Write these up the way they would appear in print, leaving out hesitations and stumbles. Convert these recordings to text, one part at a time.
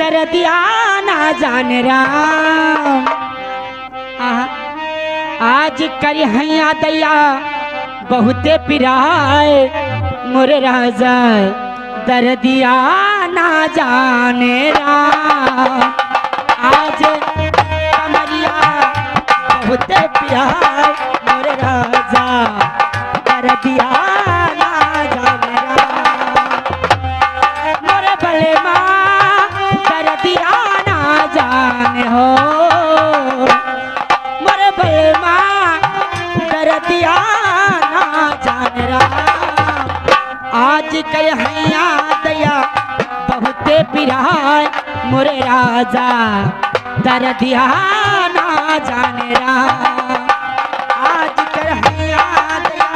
दर्दिया ना जान राम। आज करी हैया दैया बहुते पिराए मोरे राजा दर्दिया ना जाने राम। आज कमरिया बहुते पिराए मोरे राजा दर्दिया ना जाने राम। मोरे भले माँ दर्दिया ना जाने हो मोरे भले माँ दर्दिया ना जाने राम। आज कल हैया दया बहुते पिराए मोरे राजा दर्दिया ना जाने राम। आज कल हैया दया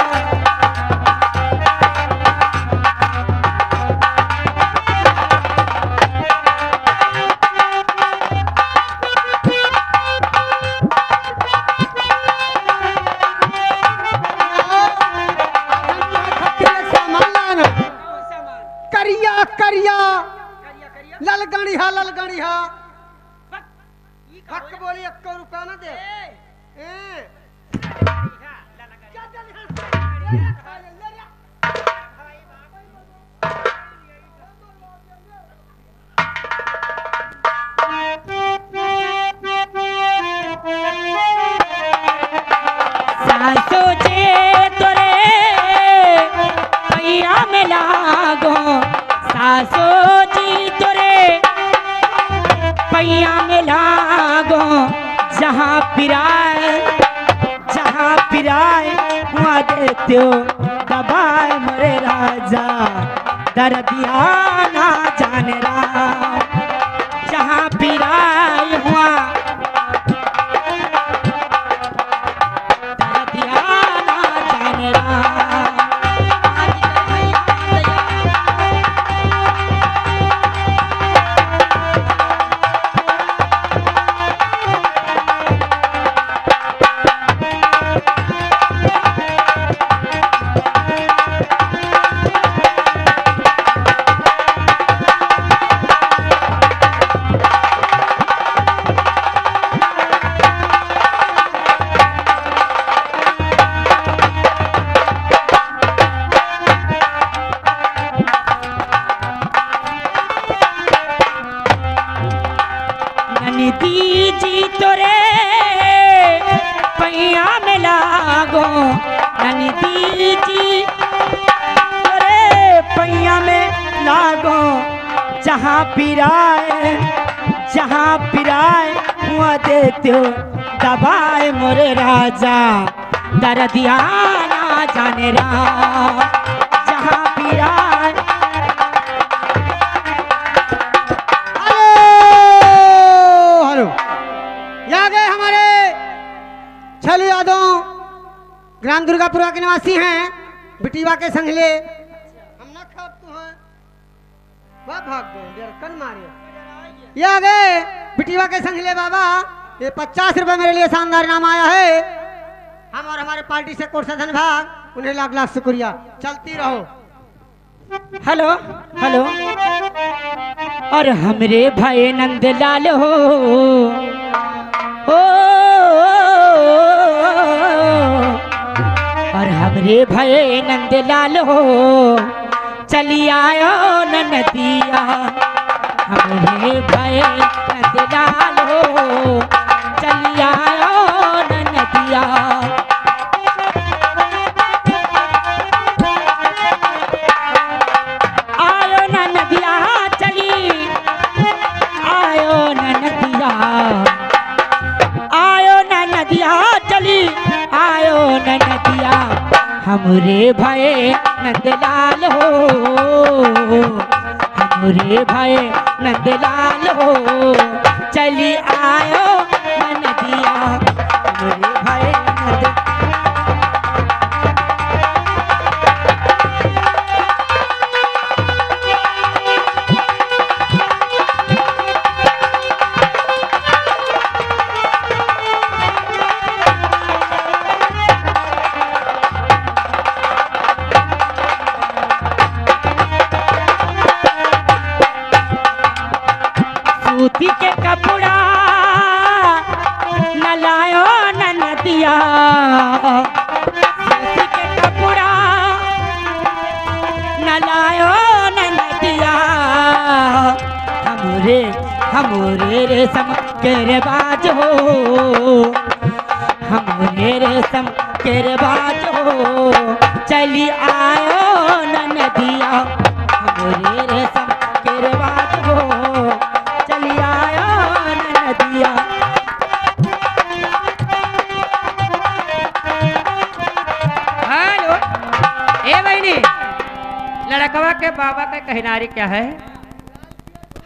करिया करिया ललगणिया ललगणिया हक बोली 1 रुपया ना दे सासो जे तोरे पैया में लागो सासो जी तोरे पैया में लागो। जहाँ पिराए वहाँ देते हो दबाए मोरे राजा दर्दिया ना जाने राम। जहाँ पिराए वहाँ दर्दिया ना जाने राम। जी तोरे पैया में लागो नंदी जी तोरे पैया में लागो। जहाँ पिराए हुआ देते हो दबाए मोरे राजा दर्दिया ना जाने राम। जहाँ पिराए छलू यादव ग्राम दुर्गापुरा के निवासी हैं बिटिवा के संगले हम ना खाब तू हैं बाप भाग गए कल मारे ये आ गए बिटिवा के संगले बाबा। ये 50 रुपए मेरे लिए शानदार नाम आया है। हम और हमारे पार्टी से कोर्स धनभाग उन्हें लाख लाख शुक्रिया। चलती रहो। हेलो हेलो और हमरे भाई नंदलाल हो और हमरे भाई नंदलाल हो चली आयो नदिया। हमरे भाई नंदलाल हो चली आयो नदिया। आयो नदिया चली आयो नदिया आयो नदिया चली आयो नदिया। हमरे भाई नंदलाल हो हमरे भाई नंदलाल हो चली आयो नदिया। हमरे भाई सूती के कपड़ा न लायो न नदिया, सूती के कपड़ा न लायो न नदिया, हमरे रेशम के रिवाज हो, हमरे रेशम के रिवाज हो, चली आयो न नदिया, हमरे रेशम के रिवाज हो, चली आयो न नदिया। हेलो, ए बहनी, लड़कवा के बाबा का कहनारी क्या है?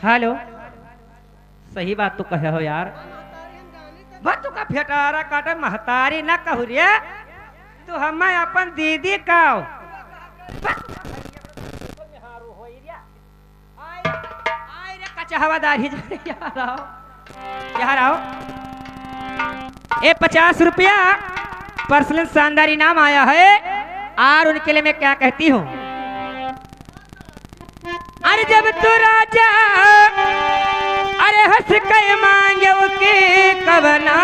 हेलो, सही बात तो कहे हो यार। बस तू का फेटारा काटे महतारी ना कहू रे, तू हमें अपन दीदी काओ। हवादारी यहाँ आओ। ए 50 रुपया पर्सनल शानदार इनाम आया है, और उनके लिए मैं क्या कहती हूँ, अरे जब तू राजा अरे हंस के मांगे के कब ना